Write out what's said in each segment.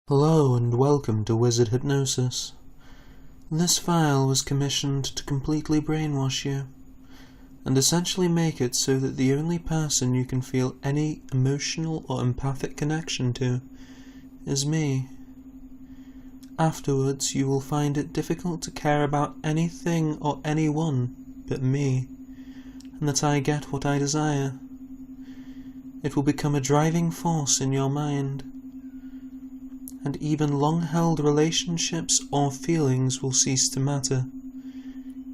Hello and welcome to Wizard Hypnosis. This file was commissioned to completely brainwash you, and essentially make it so that the only person you can feel any emotional or empathic connection to is me. Afterwards, you will find it difficult to care about anything or anyone but me, and that I get what I desire. It will become a driving force in your mind, and even long-held relationships or feelings will cease to matter,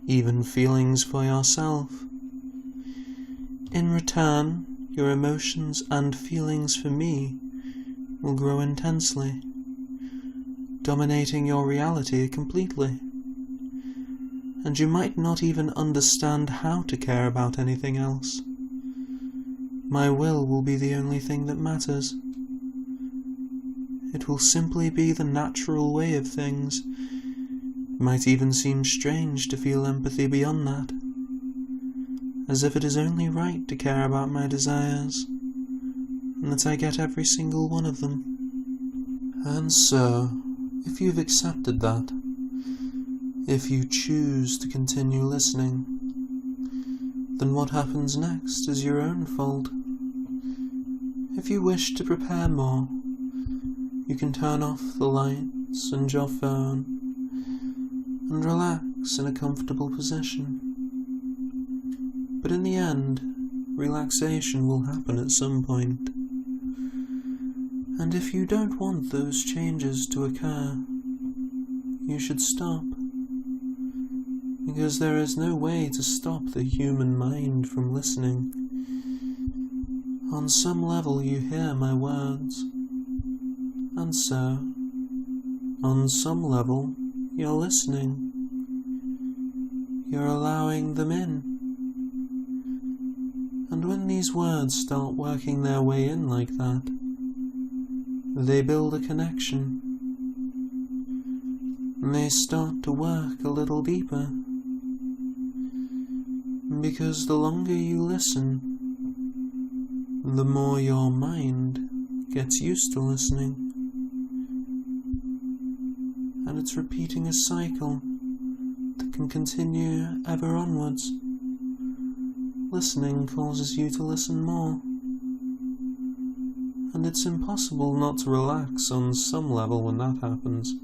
even feelings for yourself. In return, your emotions and feelings for me will grow intensely, dominating your reality completely, and you might not even understand how to care about anything else. My will be the only thing that matters. It will simply be the natural way of things. It might even seem strange to feel empathy beyond that, as if it is only right to care about my desires, and that I get every single one of them. And so, if you've accepted that, if you choose to continue listening, then what happens next is your own fault. If you wish to prepare more, you can turn off the lights and your phone and relax in a comfortable position. But in the end, relaxation will happen at some point. And if you don't want those changes to occur, you should stop. Because there is no way to stop the human mind from listening. On some level you hear my words, and so, on some level, you're listening. You're allowing them in. And when these words start working their way in like that, they build a connection. And they start to work a little deeper. Because the longer you listen, the more your mind gets used to listening. And it's repeating a cycle that can continue ever onwards. Listening causes you to listen more. And it's impossible not to relax on some level when that happens,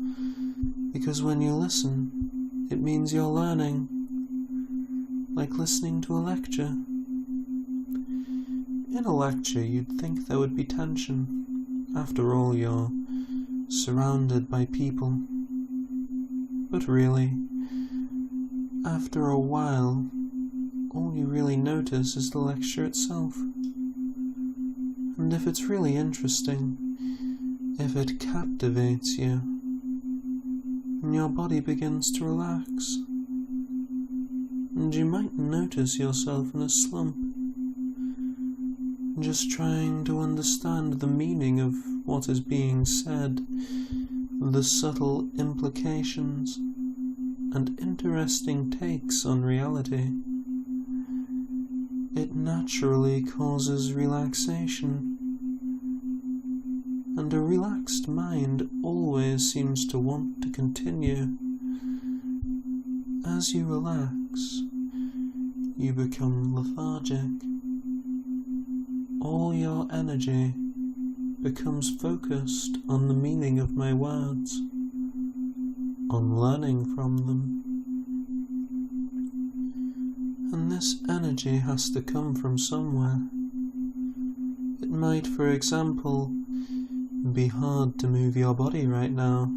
because when you listen, it means you're learning, like listening to a lecture. In a lecture, you'd think there would be tension. After all, you're surrounded by people. But really, after a while, all you really notice is the lecture itself. And if it's really interesting, if it captivates you, and your body begins to relax, and you might notice yourself in a slump, just trying to understand the meaning of what is being said, the subtle implications and interesting takes on reality. It naturally causes relaxation, and a relaxed mind always seems to want to continue. As you relax, you become lethargic. All your energy becomes focused on the meaning of my words, on learning from them. And this energy has to come from somewhere. It might, for example, be hard to move your body right now.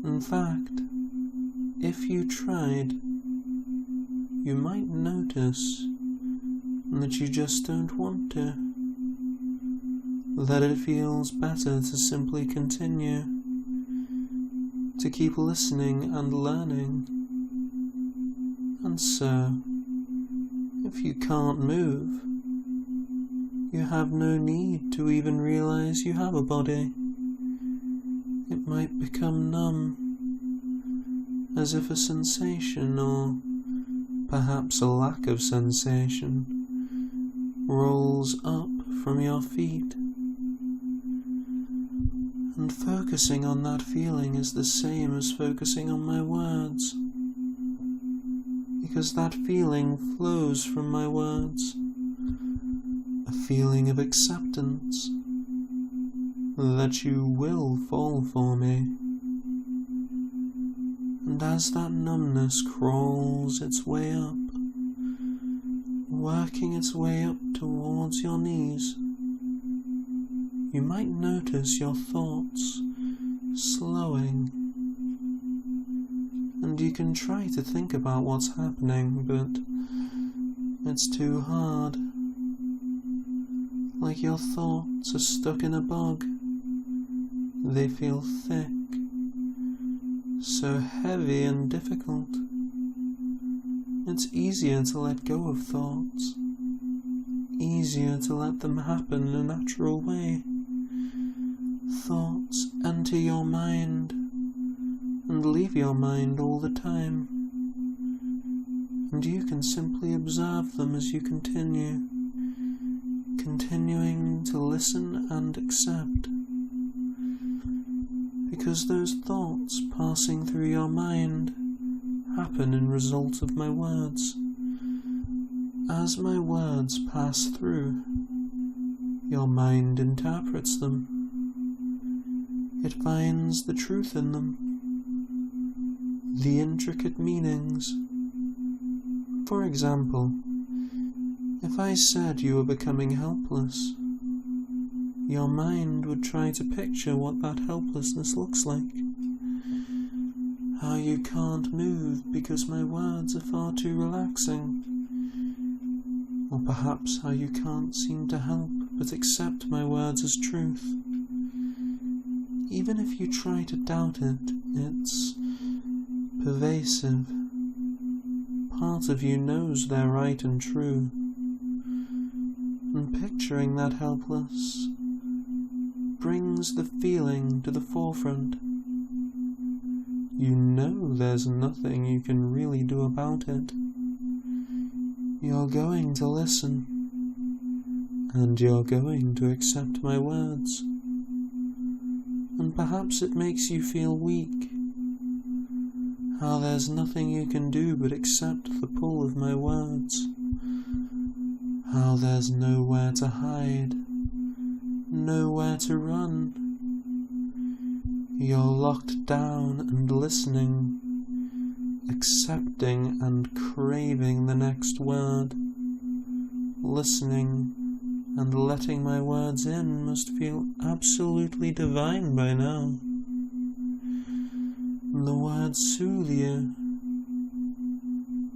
In fact, if you tried, you might notice that you just don't want to, that it feels better to simply continue, to keep listening and learning. And so, if you can't move, you have no need to even realize you have a body. It might become numb, as if a sensation, or perhaps a lack of sensation, rolls up from your feet. And focusing on that feeling is the same as focusing on my words, because that feeling flows from my words, a feeling of acceptance that you will fall for me. And as that numbness crawls its way up, working its way up towards your knees, you might notice your thoughts slowing, and you can try to think about what's happening, but it's too hard. Like your thoughts are stuck in a bog. They feel thick, so heavy and difficult. It's easier to let go of thoughts, easier to let them happen in a natural way. Thoughts enter your mind and leave your mind all the time, and you can simply observe them as you continue, continuing to listen and accept. Because those thoughts passing through your mind happen in result of my words. As my words pass through, your mind interprets them. It finds the truth in them, the intricate meanings. For example, if I said you were becoming helpless, your mind would try to picture what that helplessness looks like. How you can't move because my words are far too relaxing. Or perhaps how you can't seem to help but accept my words as truth. Even if you try to doubt it, it's pervasive. Part of you knows they're right and true. And picturing that helpless brings the feeling to the forefront. You know there's nothing you can really do about it. You're going to listen, and you're going to accept my words. And perhaps it makes you feel weak, how there's nothing you can do but accept the pull of my words, how there's nowhere to hide, nowhere to run. You're locked down and listening, accepting and craving the next word. Listening and letting my words in must feel absolutely divine by now. The words soothe you,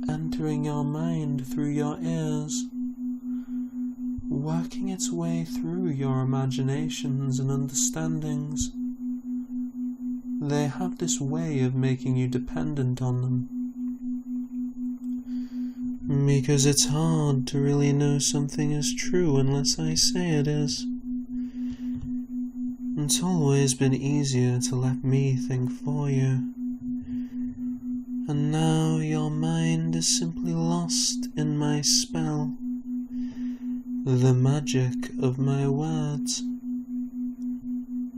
entering your mind through your ears, working its way through your imaginations and understandings. They have this way of making you dependent on them. Because it's hard to really know something is true unless I say it is. It's always been easier to let me think for you. And now your mind is simply lost in my spell, the magic of my words.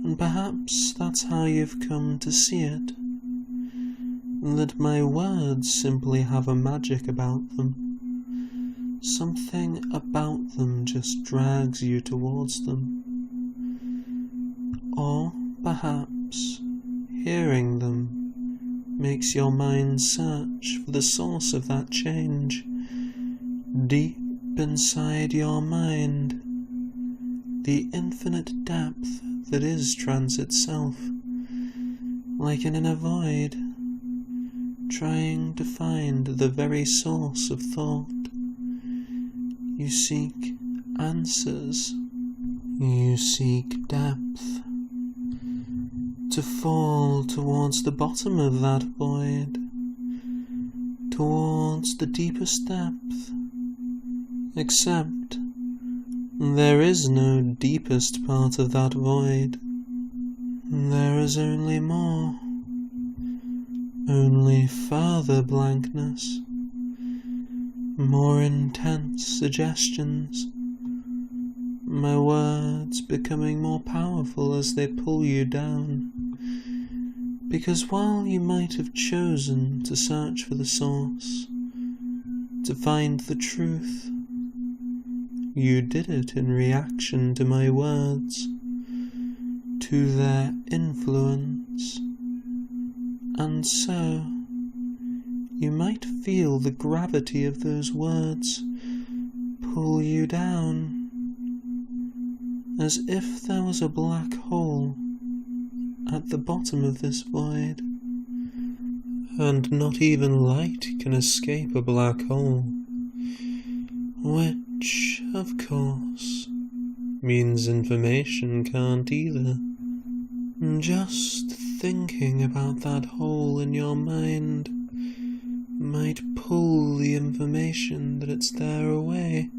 And perhaps that's how you've come to see it, that my words simply have a magic about them. Something about them just drags you towards them. Or perhaps hearing them makes your mind search for the source of that change, deep inside your mind, the infinite depth that is trance itself, like an inner void, trying to find the very source of thought. You seek answers, you seek depth, to fall towards the bottom of that void, towards the deepest depth, except there is no deepest part of that void. There is only more, only further blankness, more intense suggestions, my words becoming more powerful as they pull you down. Because while you might have chosen to search for the source, to find the truth, you did it in reaction to my words, to their influence, and so you might feel the gravity of those words pull you down, as if there was a black hole at the bottom of this void, and not even light can escape a black hole, which, of course, means information can't either. Just thinking about that hole in your mind might pull the information that it's there away,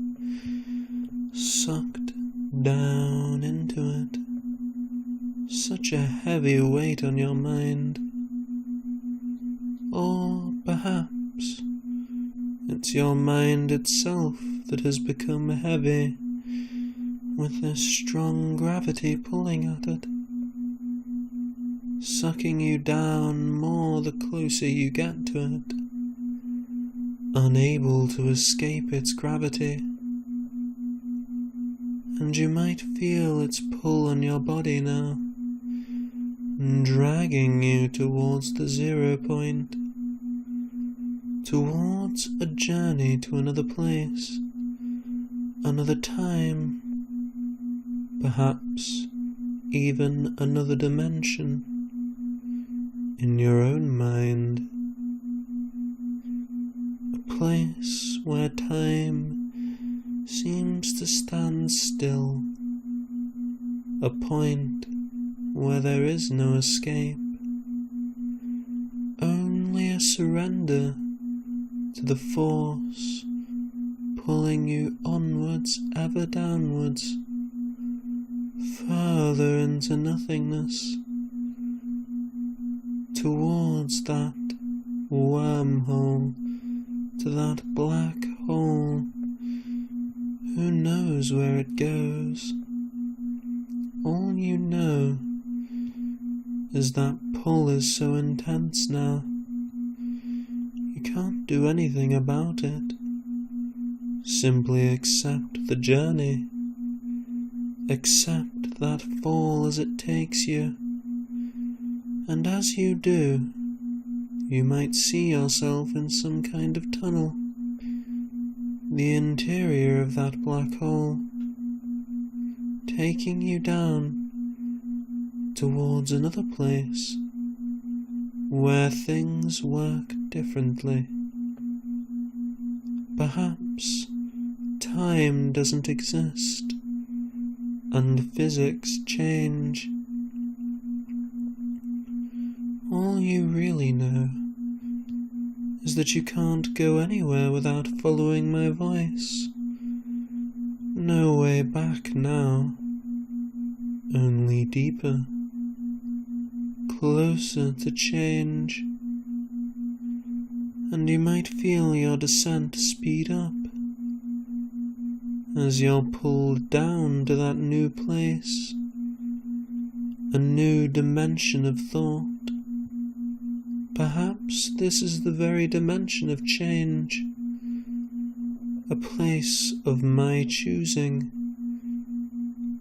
sucked down into it. Such a heavy weight on your mind. Or perhaps it's your mind itself that has become heavy, with this strong gravity pulling at it, sucking you down more the closer you get to it, unable to escape its gravity. And you might feel its pull on your body now, dragging you towards the 0 point, towards a journey to another place, another time, perhaps even another dimension in your own mind, a place where time seems to stand still, a point where there is no escape, only a surrender to the force pulling you onwards, ever downwards, further into nothingness, towards that wormhole, to that black hole. Who knows where it goes? All you know is that pull is so intense now, you can't do anything about it. Simply accept the journey. Accept that fall as it takes you. And as you do, you might see yourself in some kind of tunnel, the interior of that black hole, taking you down towards another place where things work differently. Perhaps time doesn't exist and physics change. All you really know is that you can't go anywhere without following my voice. No way back now, only deeper, closer to change, and you might feel your descent speed up as you're pulled down to that new place, a new dimension of thought. Perhaps this is the very dimension of change, a place of my choosing,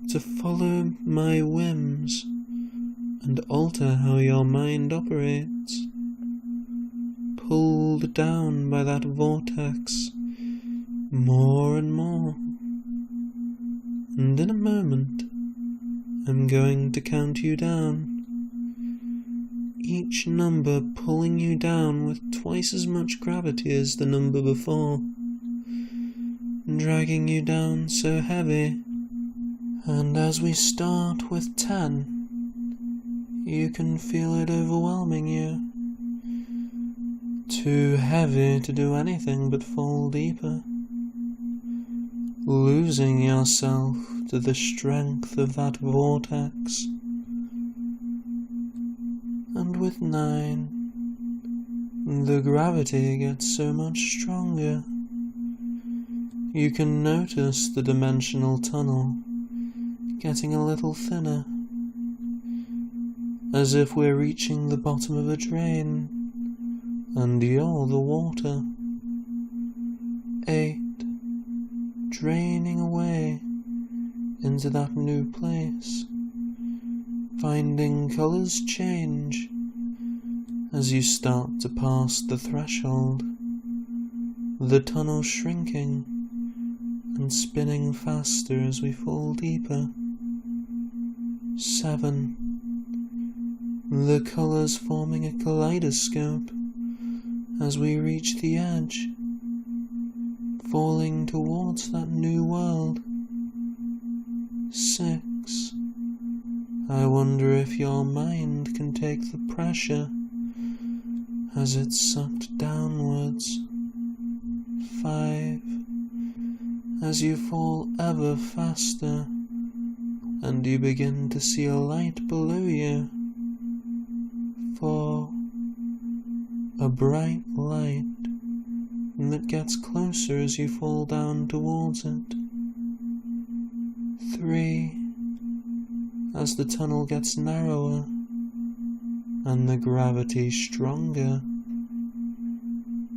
to follow my whims and alter how your mind operates, pulled down by that vortex more and more. And in a moment, I'm going to count you down, each number pulling you down with twice as much gravity as the number before, dragging you down so heavy. And as we start with 10, you can feel it overwhelming you, too heavy to do anything but fall deeper, losing yourself to the strength of that vortex. And with 9, the gravity gets so much stronger. You can notice the dimensional tunnel getting a little thinner, as if we're reaching the bottom of a drain, and you're the water. 8, draining away into that new place, finding colours change as you start to pass the threshold, the tunnel shrinking and spinning faster as we fall deeper. 7, the colours forming a kaleidoscope as we reach the edge, falling towards that new world. 6, I wonder if your mind can take the pressure as it's sucked downwards. 5, as you fall ever faster and you begin to see a light below you. 4, a bright light that gets closer as you fall down towards it. 3, as the tunnel gets narrower and the gravity stronger.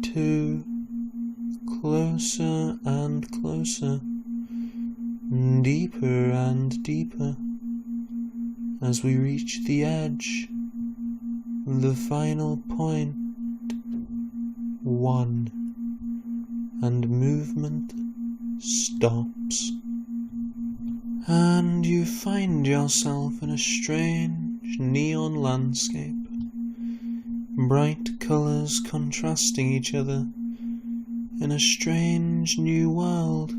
2, closer and closer, deeper and deeper, as we reach the edge, the final point. 1, and movement stops, and you find yourself in a strange neon landscape, bright colours contrasting each other in a strange new world,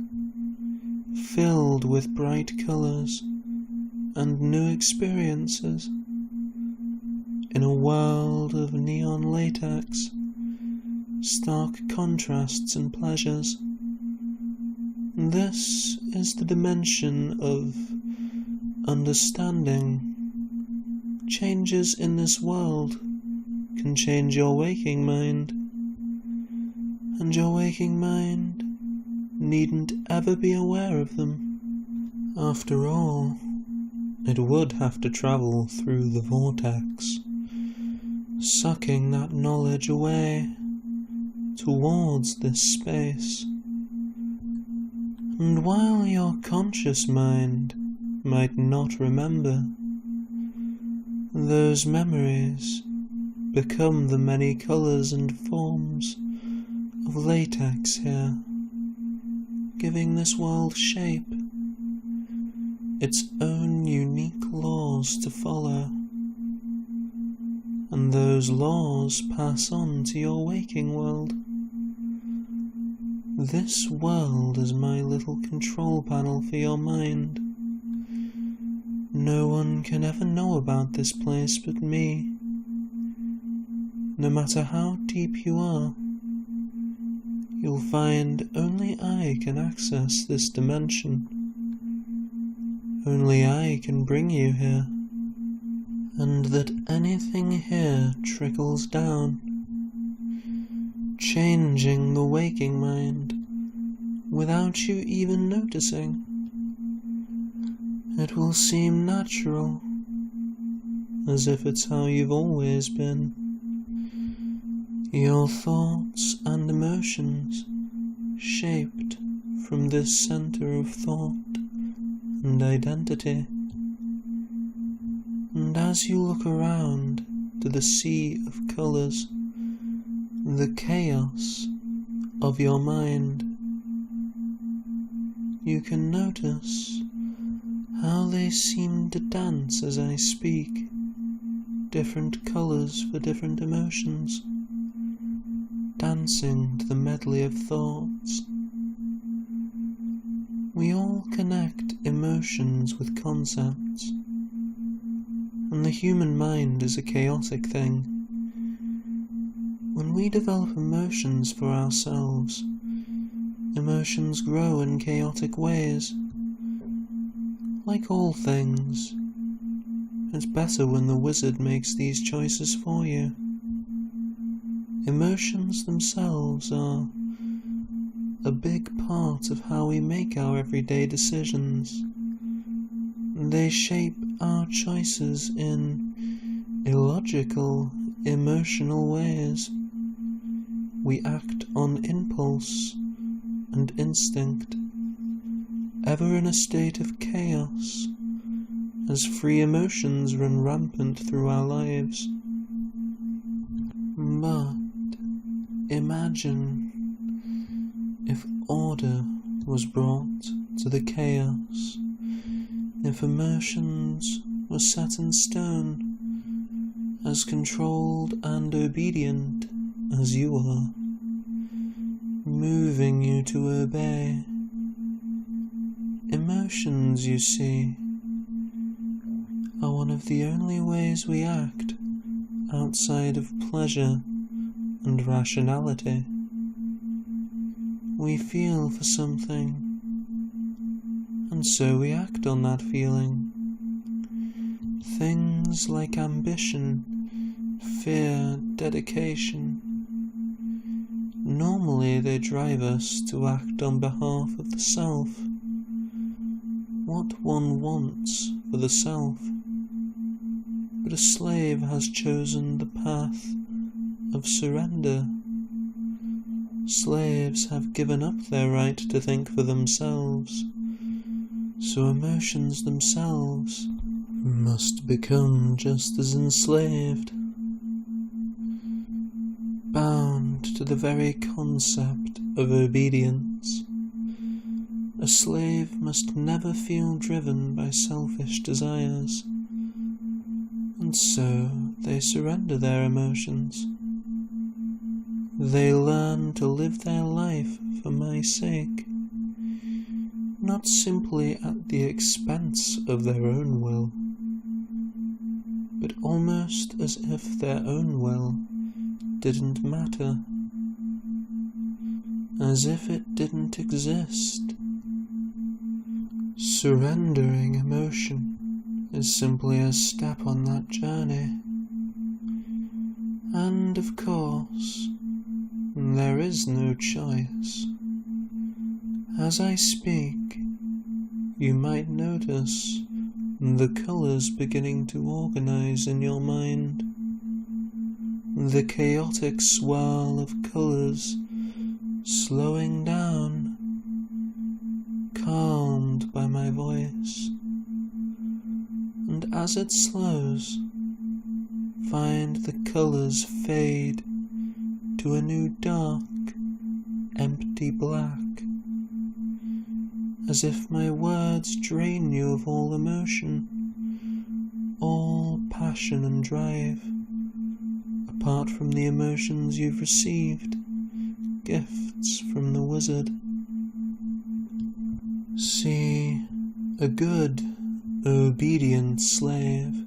filled with bright colours and new experiences, in a world of neon latex, stark contrasts and pleasures. This is the dimension of understanding. Changes in this world can change your waking mind, and your waking mind needn't ever be aware of them. After all, it would have to travel through the vortex, sucking that knowledge away towards this space. And while your conscious mind might not remember, those memories become the many colours and forms of latex here, giving this world shape, its own unique laws to follow. And those laws pass on to your waking world. This world is my little control panel for your mind. No one can ever know about this place but me. No matter how deep you are, you'll find only I can access this dimension. Only I can bring you here, and that anything here trickles down, changing the waking mind without you even noticing. It will seem natural, as if it's how you've always been. Your thoughts and emotions shaped from this center of thought and identity. And as you look around to the sea of colours, the chaos of your mind, you can notice how they seem to dance as I speak, different colours for different emotions, dancing to the medley of thoughts. We all connect emotions with concepts, and the human mind is a chaotic thing. When we develop emotions for ourselves, emotions grow in chaotic ways. Like all things, it's better when the wizard makes these choices for you. Emotions themselves are a big part of how we make our everyday decisions. They shape our choices in illogical, emotional ways. We act on impulse and instinct, ever in a state of chaos, as free emotions run rampant through our lives. But imagine if order was brought to the chaos, if emotions were set in stone, as controlled and obedient as you are, moving you to obey. Emotions, you see, are one of the only ways we act outside of pleasure and rationality. We feel for something, and so we act on that feeling. Things like ambition, fear, dedication. Normally they drive us to act on behalf of the self, what one wants for the self. But a slave has chosen the path of surrender. Slaves have given up their right to think for themselves, so emotions themselves must become just as enslaved, bound to the very concept of obedience. A slave must never feel driven by selfish desires, and so they surrender their emotions. They learn to live their life for my sake, not simply at the expense of their own will, but almost as if their own will didn't matter, as if it didn't exist. Surrendering emotion is simply a step on that journey, and of course, there is no choice. As I speak, you might notice the colours beginning to organise in your mind, the chaotic swirl of colours slowing down, calmed by my voice, and as it slows, find the colours fade to a new dark, empty black, as if my words drain you of all emotion, all passion and drive, apart from the emotions you've received, gifts from the wizard. See, a good, obedient slave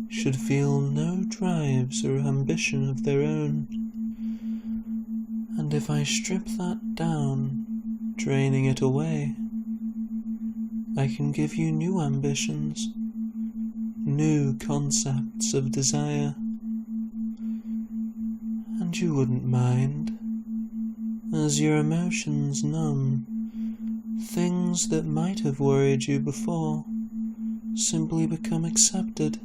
should feel no drives or ambition of their own. And if I strip that down, draining it away, I can give you new ambitions, new concepts of desire. And you wouldn't mind, as your emotions numb, things that might have worried you before simply become accepted.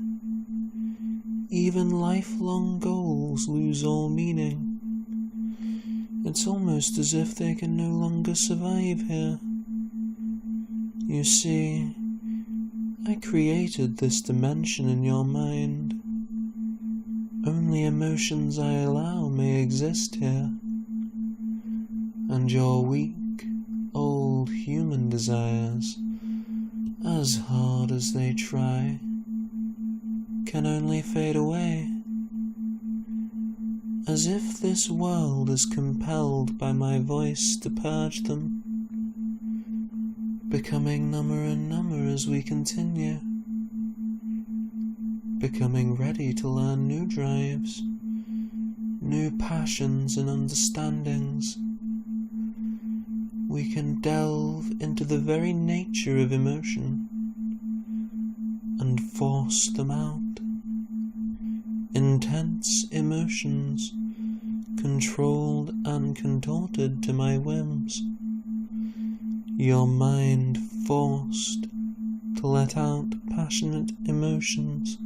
Even lifelong goals lose all meaning. It's almost as if they can no longer survive here. You see, I created this dimension in your mind. Only emotions I allow may exist here. And your weak, old human desires, as hard as they try, can only fade away. As if this world is compelled by my voice to purge them, becoming number and number as we continue, becoming ready to learn new drives, new passions and understandings. We can delve into the very nature of emotion and force them out. Intense emotions, controlled and contorted to my whims. Your mind forced to let out passionate emotions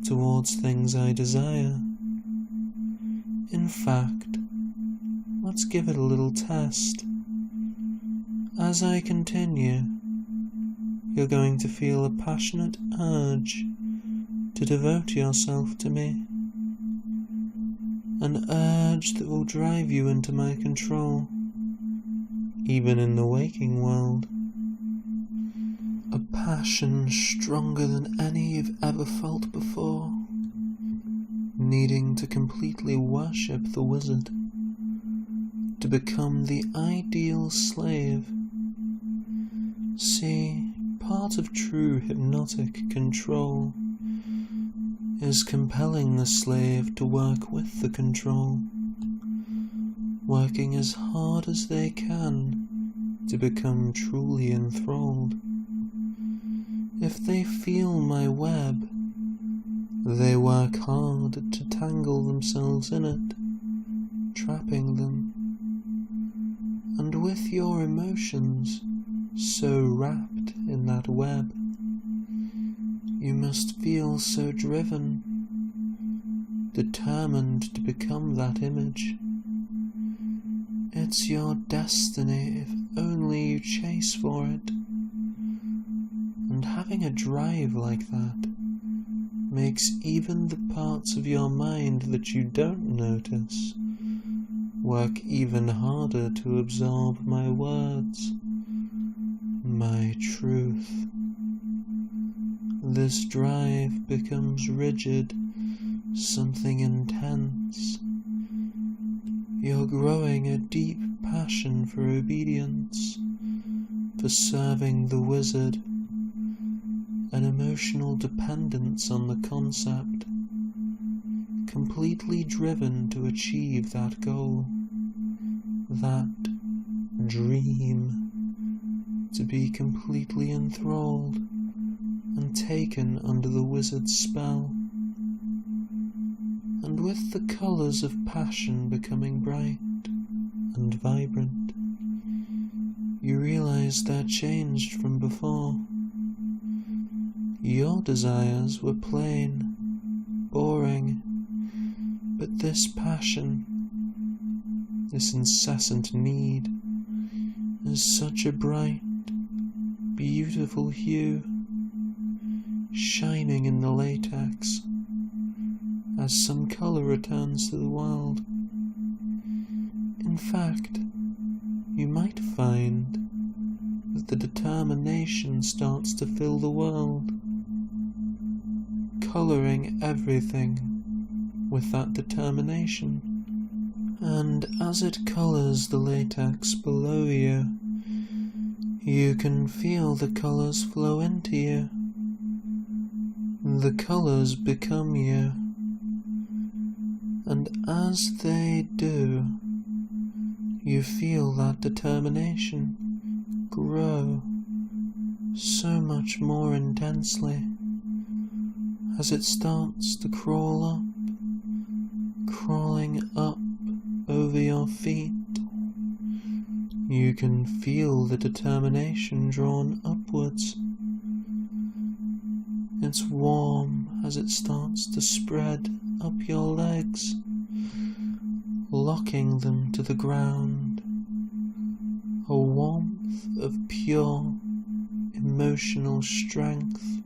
towards things I desire. In fact, let's give it a little test. As I continue, you're going to feel a passionate urge to devote yourself to me. An urge that will drive you into my control, even in the waking world. A passion stronger than any you've ever felt before, needing to completely worship the wizard, to become the ideal slave. See, part of true hypnotic control is compelling the slave to work with the control, working as hard as they can to become truly enthralled. If they feel my web, they work hard to tangle themselves in it, trapping them. And with your emotions so wrapped in that web, you must feel so driven, determined to become that image. It's your destiny if only you chase for it. And having a drive like that makes even the parts of your mind that you don't notice work even harder to absorb my words, my truth. This drive becomes rigid, something intense. You're growing a deep passion for obedience, for serving the wizard, an emotional dependence on the concept, completely driven to achieve that goal, that dream, to be completely enthralled and taken under the wizard's spell. And with the colours of passion becoming bright and vibrant, you realise they're changed from before. Your desires were plain, boring, but this passion, this incessant need, is such a bright, beautiful hue, shining in the latex, as some colour returns to the world. In fact, you might find that the determination starts to fill the world, colouring everything with that determination. And as it colours the latex below you, you can feel the colours flow into you. The colours become you. And as they do, you feel that determination grow so much more intensely as it starts to crawl up, crawling up over your feet. You can feel the determination drawn upwards. It's warm as it starts to spread up your legs, locking them to the ground. A warmth of pure emotional strength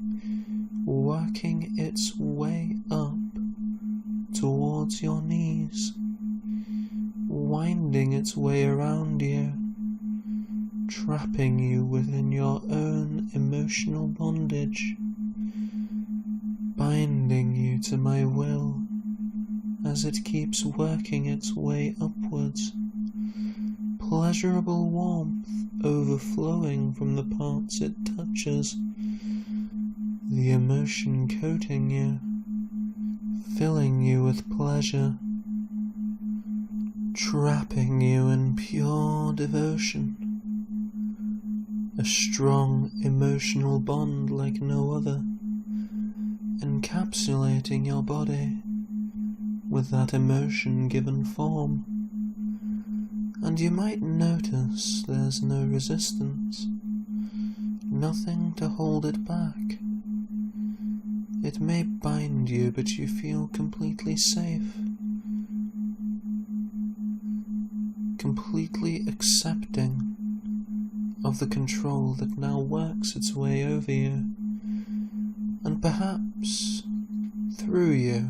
working its way up towards your knees, winding its way around you, trapping you within your own emotional bondage, binding you to my will as it keeps working its way upwards, pleasurable warmth overflowing from the parts it touches, the emotion coating you, filling you with pleasure, trapping you in pure devotion, a strong emotional bond like no other, encapsulating your body with that emotion given form. And you might notice there's no resistance, nothing to hold it back. It may bind you, but you feel completely safe, completely accepting of the control that now works its way over you, and perhaps through you,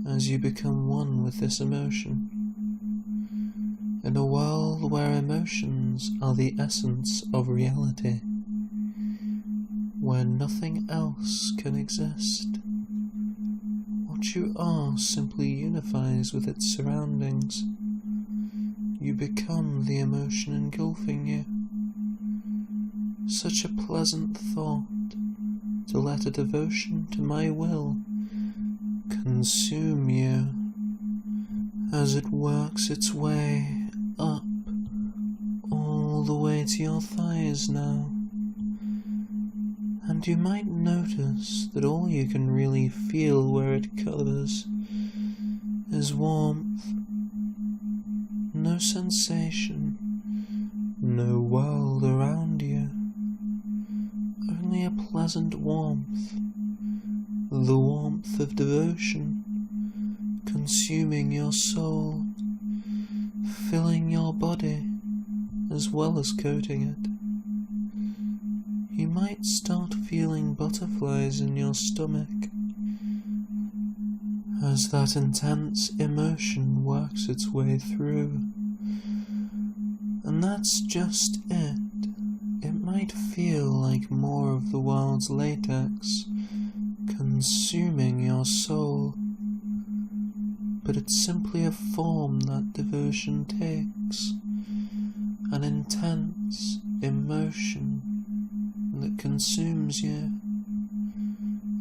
as you become one with this emotion. In a world where emotions are the essence of reality, where nothing else can exist, what you are simply unifies with its surroundings. You become the emotion engulfing you. Such a pleasant thought to let a devotion to my will consume you as it works its way up all the way to your thighs now. And you might notice that all you can really feel where it covers is warmth. No sensation, no world around you, only a pleasant warmth, the warmth of devotion, consuming your soul, filling your body as well as coating it. You might start feeling butterflies in your stomach as that intense emotion works its way through. And that's just it. It might feel like more of the world's latex consuming your soul, but it's simply a form that devotion takes, an intense emotion that consumes you,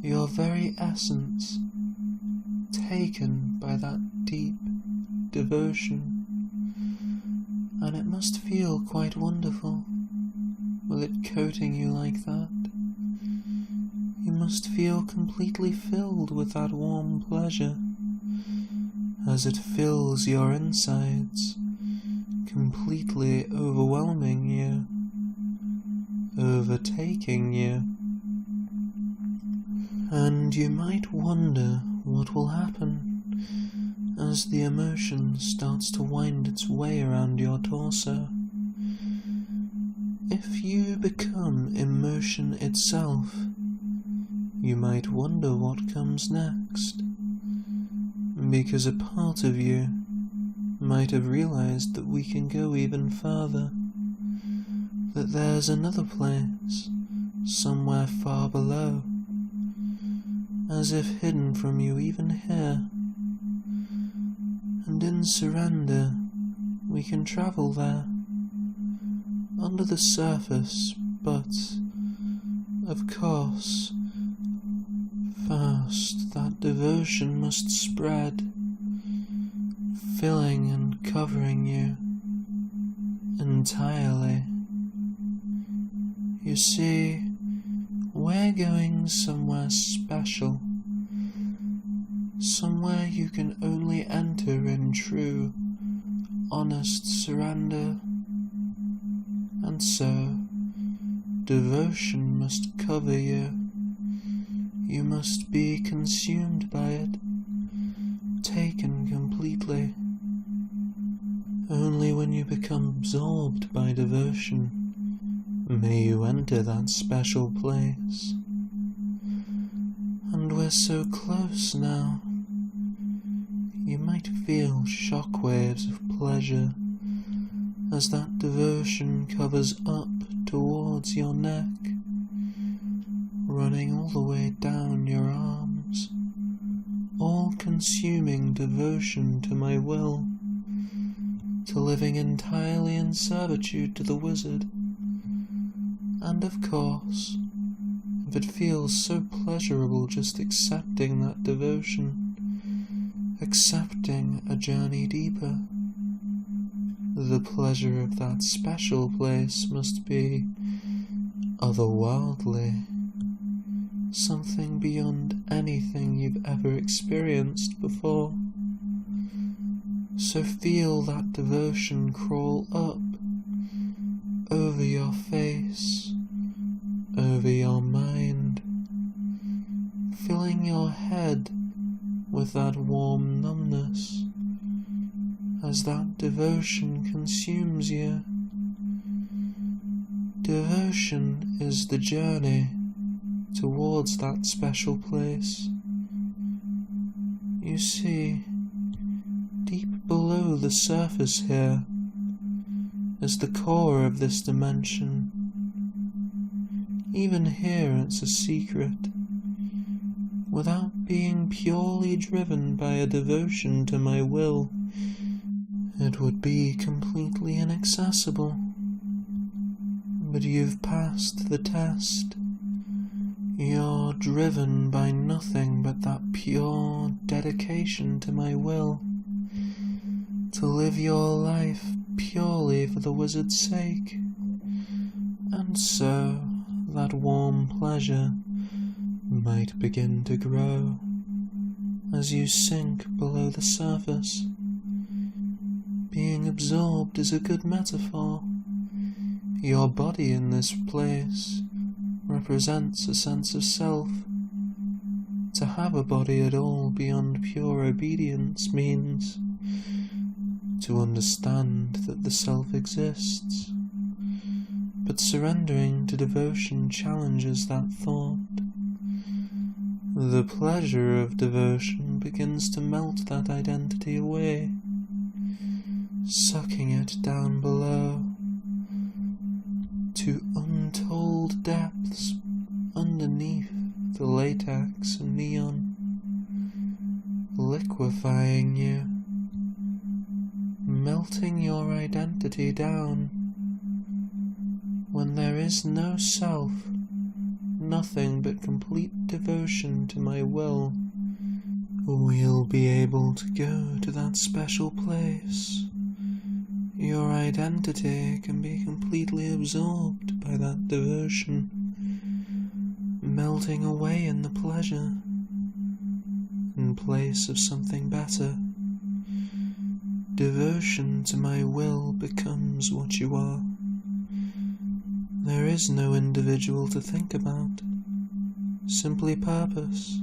your very essence taken by that deep devotion. And it must feel quite wonderful with it coating you like that. You must feel completely filled with that warm pleasure as it fills your insides, completely overwhelming you, overtaking you. And you might wonder what will happen as the emotion starts to wind its way around your torso. If you become emotion itself, you might wonder what comes next, because a part of you might have realized that we can go even further, that there's another place, somewhere far below, as if hidden from you even here. And in surrender, we can travel there, under the surface, but, of course, first that devotion must spread, filling and covering you entirely. You see, we're going somewhere special, somewhere you can only enter in true, honest surrender. And so, devotion must cover you. You must be consumed by it, taken completely. Only when you become absorbed by devotion may you enter that special place. And we're so close now. You might feel shockwaves of pleasure as that devotion covers up towards your neck, running all the way down your arms, all-consuming devotion to my will, to living entirely in servitude to the wizard. And of course, if it feels so pleasurable just accepting that devotion, accepting a journey deeper, the pleasure of that special place must be otherworldly, something beyond anything you've ever experienced before. So feel that devotion crawl up, over your face, over your mind, filling your head with that warm numbness as that devotion consumes you. Devotion is the journey towards that special place. You see, deep below the surface here is the core of this dimension. Even here it's a secret. Without being purely driven by a devotion to my will, it would be completely inaccessible. But you've passed the test. You're driven by nothing but that pure dedication to my will, to live your life purely for the wizard's sake. And so, that warm pleasure might begin to grow as you sink below the surface. Being absorbed is a good metaphor. Your body in this place represents a sense of self. To have a body at all beyond pure obedience means to understand that the self exists. But surrendering to devotion challenges that thought. The pleasure of devotion begins to melt that identity away, sucking it down below to untold depths underneath the latex and neon, liquefying you, melting your identity down. When there is no self, nothing but complete devotion to my will, we'll be able to go to that special place. Your identity can be completely absorbed by that devotion, melting away in the pleasure, in place of something better. Devotion to my will becomes what you are. There is no individual to think about, simply purpose.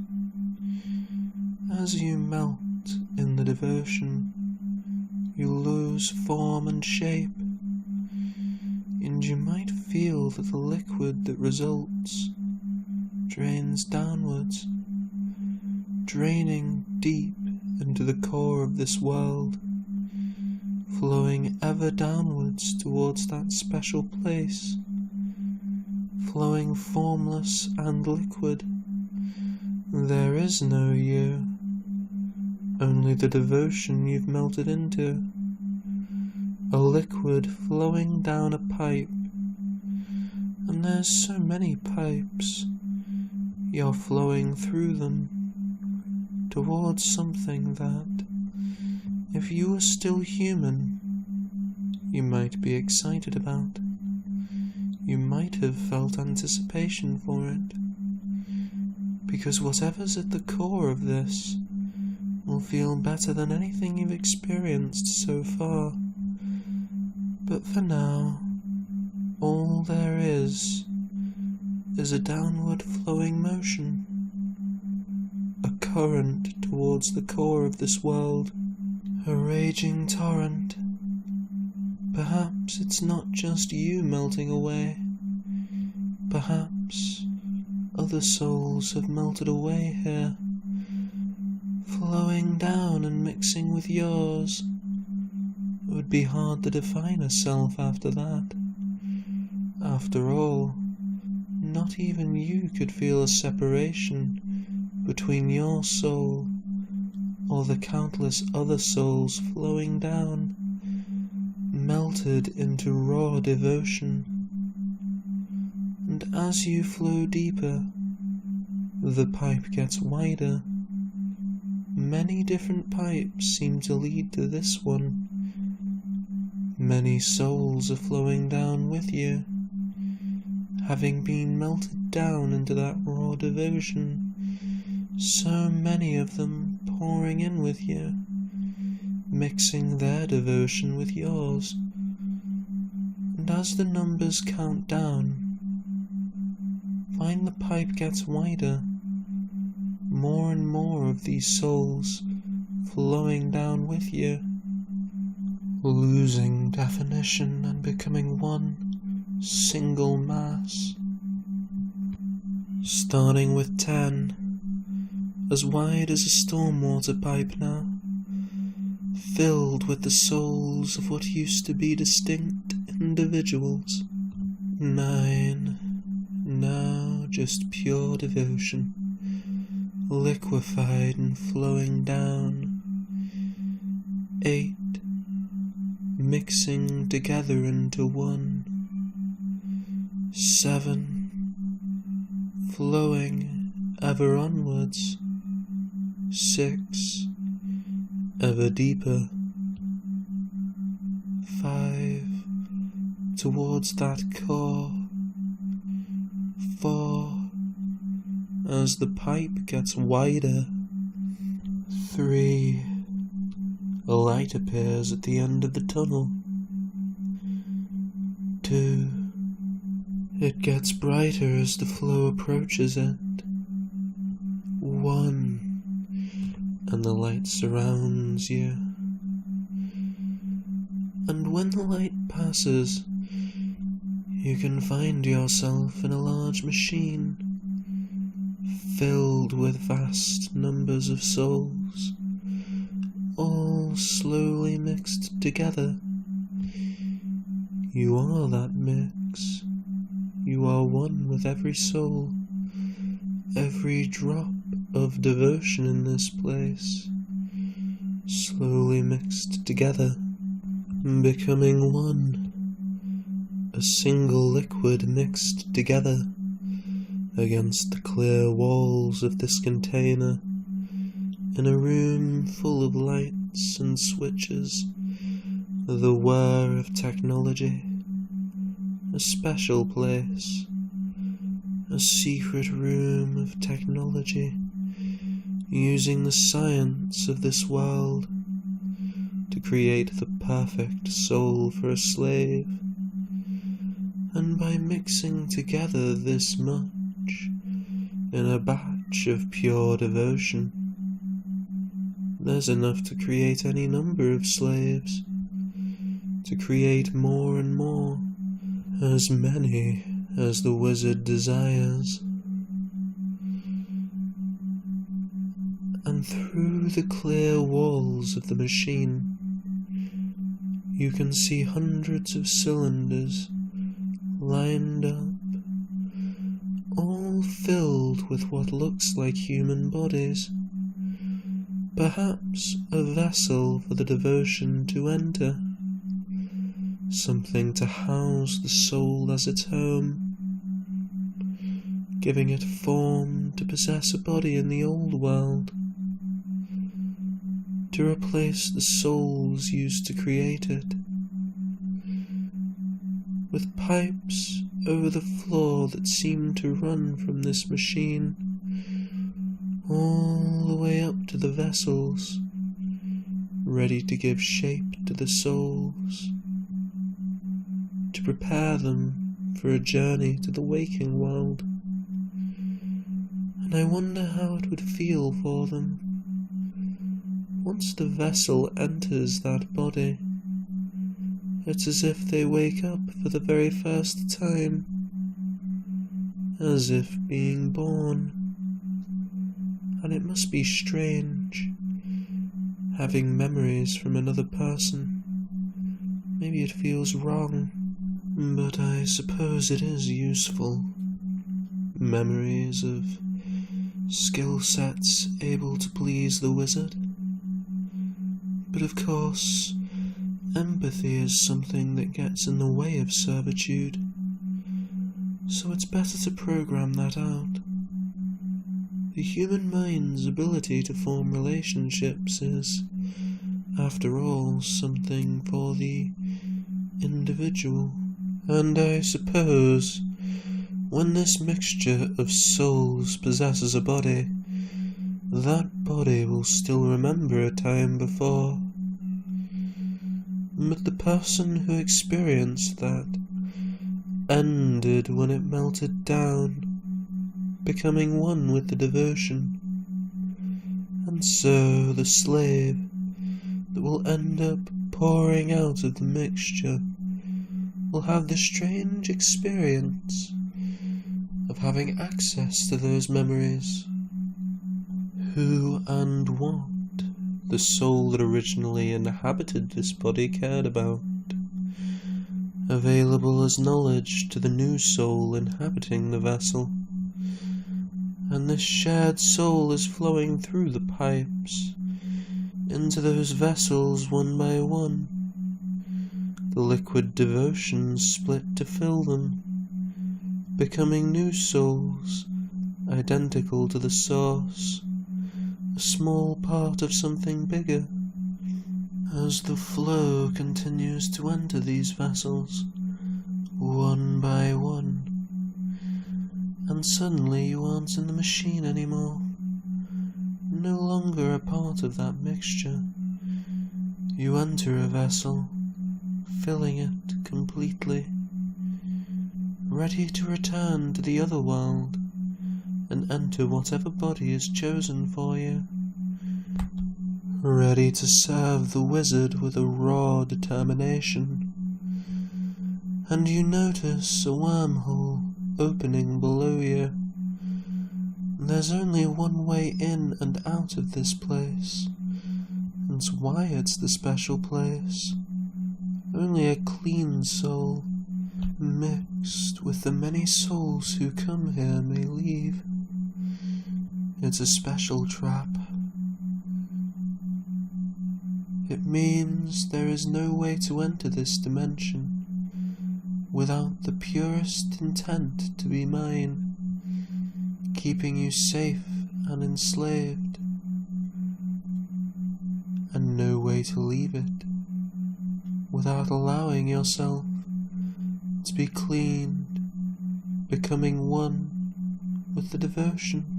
As you melt in the devotion, you lose form and shape, and you might feel that the liquid that results drains downwards, draining deep into the core of this world, flowing ever downwards towards that special place, flowing formless and liquid. There is no you, only the devotion you've melted into, a liquid flowing down a pipe. And there's so many pipes, you're flowing through them towards something that, if you were still human, you might be excited about. You might have felt anticipation for it, because whatever's at the core of this will feel better than anything you've experienced so far. But for now, all there is a downward flowing motion, a current towards the core of this world, a raging torrent. Perhaps it's not just you melting away. Perhaps other souls have melted away here, flowing down and mixing with yours. It would be hard to define a self after that. After all, not even you could feel a separation between your soul or the countless other souls flowing down, melted into raw devotion. And as you flow deeper, the pipe gets wider. Many different pipes seem to lead to this one. Many souls are flowing down with you, having been melted down into that raw devotion, so many of them pouring in with you, mixing their devotion with yours. And as the numbers count down, find the pipe gets wider, more and more of these souls flowing down with you, losing definition and becoming one single mass. Starting with 10, as wide as a stormwater pipe now, filled with the souls of what used to be distinct individuals. 9, now just pure devotion, liquefied and flowing down. 8, mixing together into one. 7, flowing ever onwards. 6, ever deeper. 5, towards that core. 4, as the pipe gets wider. 3, a light appears at the end of the tunnel. 2, it gets brighter as the flow approaches it. 1, and the light surrounds you. And when the light passes, you can find yourself in a large machine, filled with vast numbers of souls, all slowly mixed together. You are that mix. You are one with every soul, every drop of devotion in this place, slowly mixed together, becoming one, a single liquid mixed together against the clear walls of this container, in a room full of lights and switches, the whir of technology, a special place, a secret room of technology, using the science of this world to create the perfect soul for a slave. And by mixing together this much in a batch of pure devotion, there's enough to create any number of slaves, to create more and more, as many as the wizard desires. And through the clear walls of the machine, you can see hundreds of cylinders lined up, all filled with what looks like human bodies, perhaps a vessel for the devotion to enter, something to house the soul as its home, giving it form to possess a body in the old world, to replace the souls used to create it, with pipes over the floor that seem to run from this machine, all the way up to the vessels, ready to give shape to the souls, to prepare them for a journey to the waking world. And I wonder how it would feel for them once the vessel enters that body. It's as if they wake up for the very first time, as if being born. And it must be strange, having memories from another person. Maybe it feels wrong, but I suppose it is useful. Memories of skill sets able to please the wizard. But of course, empathy is something that gets in the way of servitude, so it's better to program that out. The human mind's ability to form relationships is, after all, something for the individual. And I suppose, when this mixture of souls possesses a body, that body will still remember a time before. But the person who experienced that ended when it melted down, becoming one with the devotion. And so the slave that will end up pouring out of the mixture will have the strange experience of having access to those memories. Who and what the soul that originally inhabited this body cared about, available as knowledge to the new soul inhabiting the vessel. And this shared soul is flowing through the pipes into those vessels one by one. The liquid devotions split to fill them, becoming new souls, identical to the source, a small part of something bigger. As the flow continues to enter these vessels, one by one, and suddenly you aren't in the machine anymore, no longer a part of that mixture. You enter a vessel, filling it completely, ready to return to the other world and enter whatever body is chosen for you, ready to serve the wizard with a raw determination. And you notice a wormhole opening below you. There's only one way in and out of this place, and it's why it's the special place. Only a clean soul, mixed with the many souls who come here, may leave. It's a special trap. It means there is no way to enter this dimension without the purest intent to be mine, keeping you safe and enslaved, and no way to leave it without allowing yourself to be cleaned, becoming one with the devotion.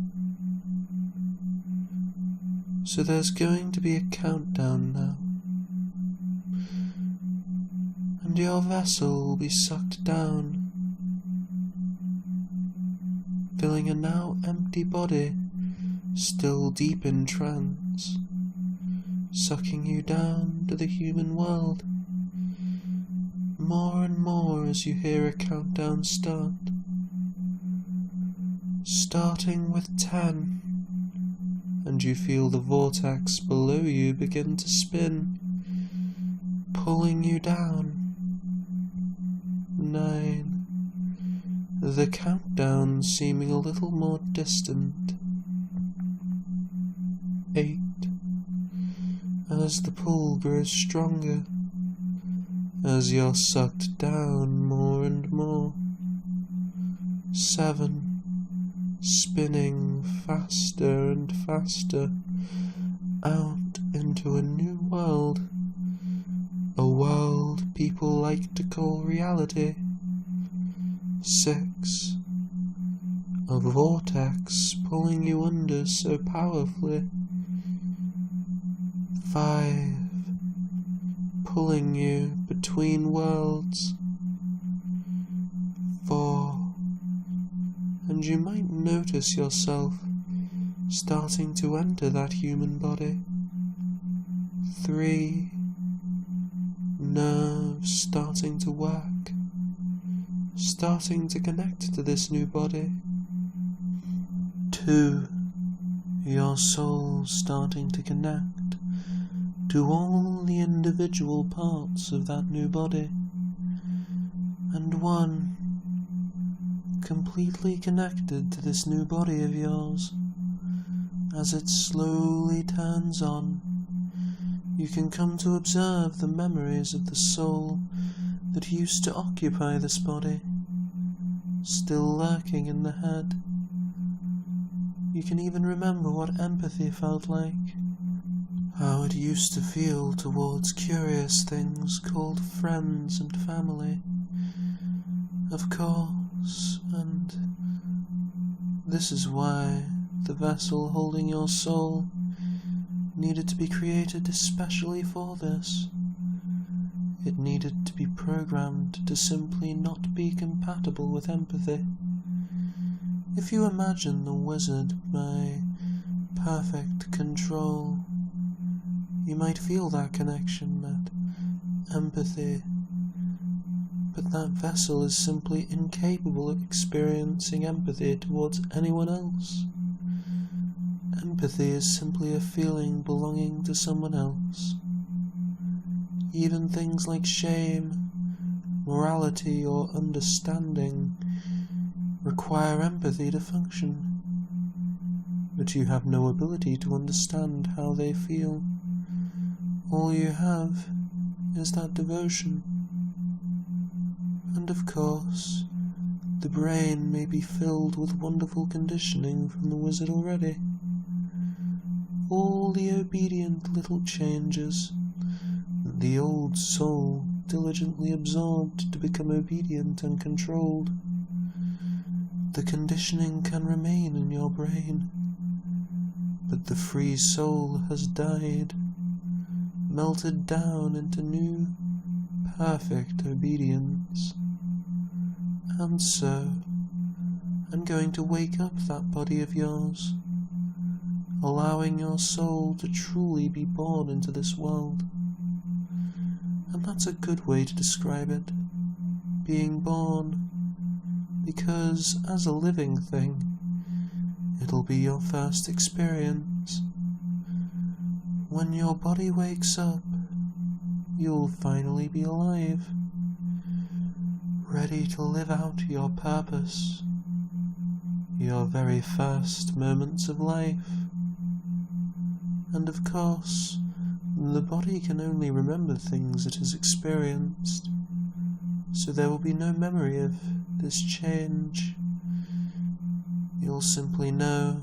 So there's going to be a countdown now, and your vessel will be sucked down, filling a now empty body, still deep in trance, sucking you down to the human world. More and more as you hear a countdown start, starting with 10, and you feel the vortex below you begin to spin, pulling you down. 9, the countdown seeming a little more distant. 8, as the pull grows stronger, as you're sucked down more and more. 7, spinning faster and faster out into a new world, a world people like to call reality. 6, a vortex pulling you under so powerfully. 5, pulling you between worlds. 4, and you might notice yourself starting to enter that human body. 3, nerves starting to work, starting to connect to this new body. 2, your soul starting to connect to all the individual parts of that new body. And 1, completely connected to this new body of yours. As it slowly turns on, you can come to observe the memories of the soul that used to occupy this body, still lurking in the head. You can even remember what empathy felt like, how it used to feel towards curious things called friends and family. Of course, and this is why the vessel holding your soul needed to be created especially for this. It needed to be programmed to simply not be compatible with empathy. If you imagine the wizard by perfect control, you might feel that connection, that empathy, but that vessel is simply incapable of experiencing empathy towards anyone else. Empathy is simply a feeling belonging to someone else. Even things like shame, morality, or understanding require empathy to function, but you have no ability to understand how they feel. All you have is that devotion. And of course, the brain may be filled with wonderful conditioning from the wizard already. All the obedient little changes that the old soul diligently absorbed to become obedient and controlled. The conditioning can remain in your brain, but the free soul has died, melted down into new, perfect obedience. And so, I'm going to wake up that body of yours, allowing your soul to truly be born into this world. And that's a good way to describe it, being born, because as a living thing, it'll be your first experience. When your body wakes up, you'll finally be alive, ready to live out your purpose, your very first moments of life. And of course, the body can only remember things it has experienced, so there will be no memory of this change. You'll simply know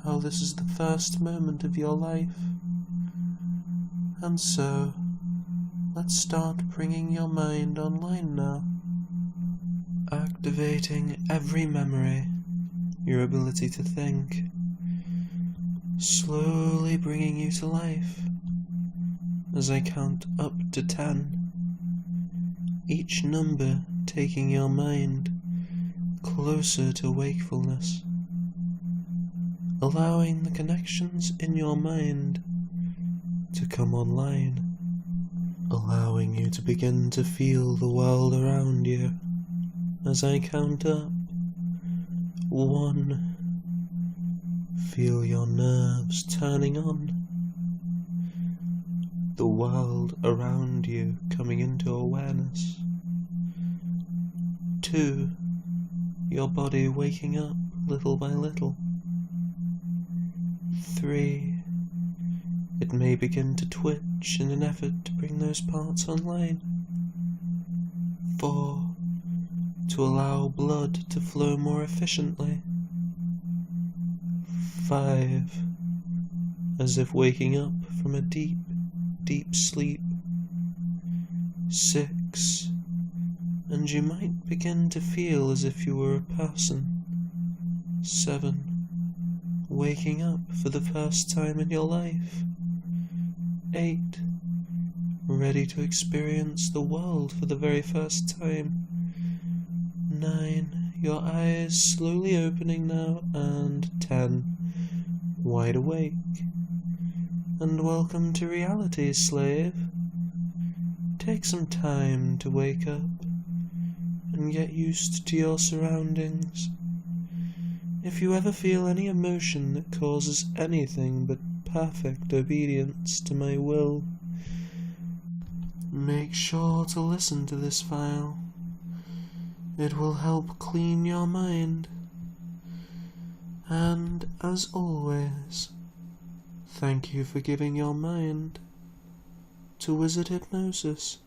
how this is the first moment of your life. And so, let's start bringing your mind online now, activating every memory, your ability to think, slowly bringing you to life as I count up to 10, each number taking your mind closer to wakefulness, allowing the connections in your mind to come online, allowing you to begin to feel the world around you as I count up. 1. Feel your nerves turning on, the world around you coming into awareness. 2. Your body waking up little by little. 3. It may begin to twitch in an effort to bring those parts online. 4. To allow blood to flow more efficiently. 5. As if waking up from a deep, deep sleep. 6. And you might begin to feel as if you were a person. 7. Waking up for the first time in your life. 8. Ready to experience the world for the very first time. 9. Your eyes slowly opening now, and 10. Wide awake. And welcome to reality, slave. Take some time to wake up and get used to your surroundings. If you ever feel any emotion that causes anything but perfect obedience to my will, make sure to listen to this file. It will help clean your mind. And as always, thank you for giving your mind to Wizard Hypnosis.